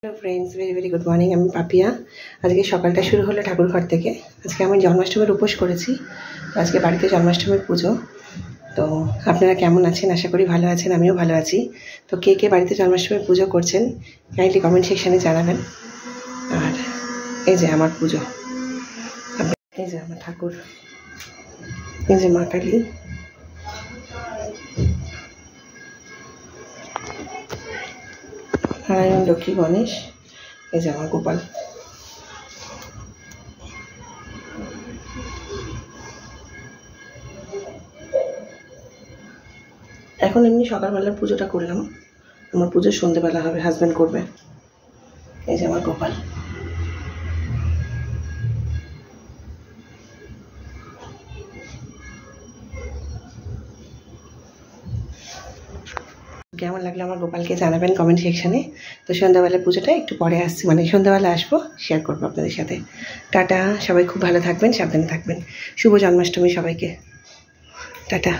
Hello friends very very good morning. আমি পাপিয়া। আজকে সকালটা শুরু হলো ঠাকুর ঘর থেকে। আজকে আমি জন্মাষ্টমীর উপোস করেছি। আজকে বাড়িতে জন্মাষ্টমীর পুজো। তো আপনারা কেমন আছেন? আশা করি ভালো আছেন, আমিও ভালো আছি। তো কে কে বাড়িতে জন্মাষ্টমীর পুজো করছেন কাইন্ডলি কমেন্ট সেকশনে জানাবেন। আর এই যে আমার পুজো, এই যে আমার ঠাকুর, এই যে মা কালী, নারায়ণ, লক্ষ্মী, গণেশ, এই যে আমার গোপাল। এখন এমনি সকালবেলার পুজোটা করলাম, আমার পুজো সন্ধ্যেবেলা হবে, হাজব্যান্ড করবে। এই যে আমার গোপাল। কেমন লাগলো আমার গোপালকে জানাবেন কমেন্ট সেকশানে। তো সন্ধ্যাবেলা পুজোটা একটু পরে আসছি, মানে সন্ধ্যাবেলা আসবো, শেয়ার করবো আপনাদের সাথে। টাটা, সবাই খুব ভালো থাকবেন, সাবধানে থাকবেন। শুভ জন্মাষ্টমী সবাইকে, টাটা।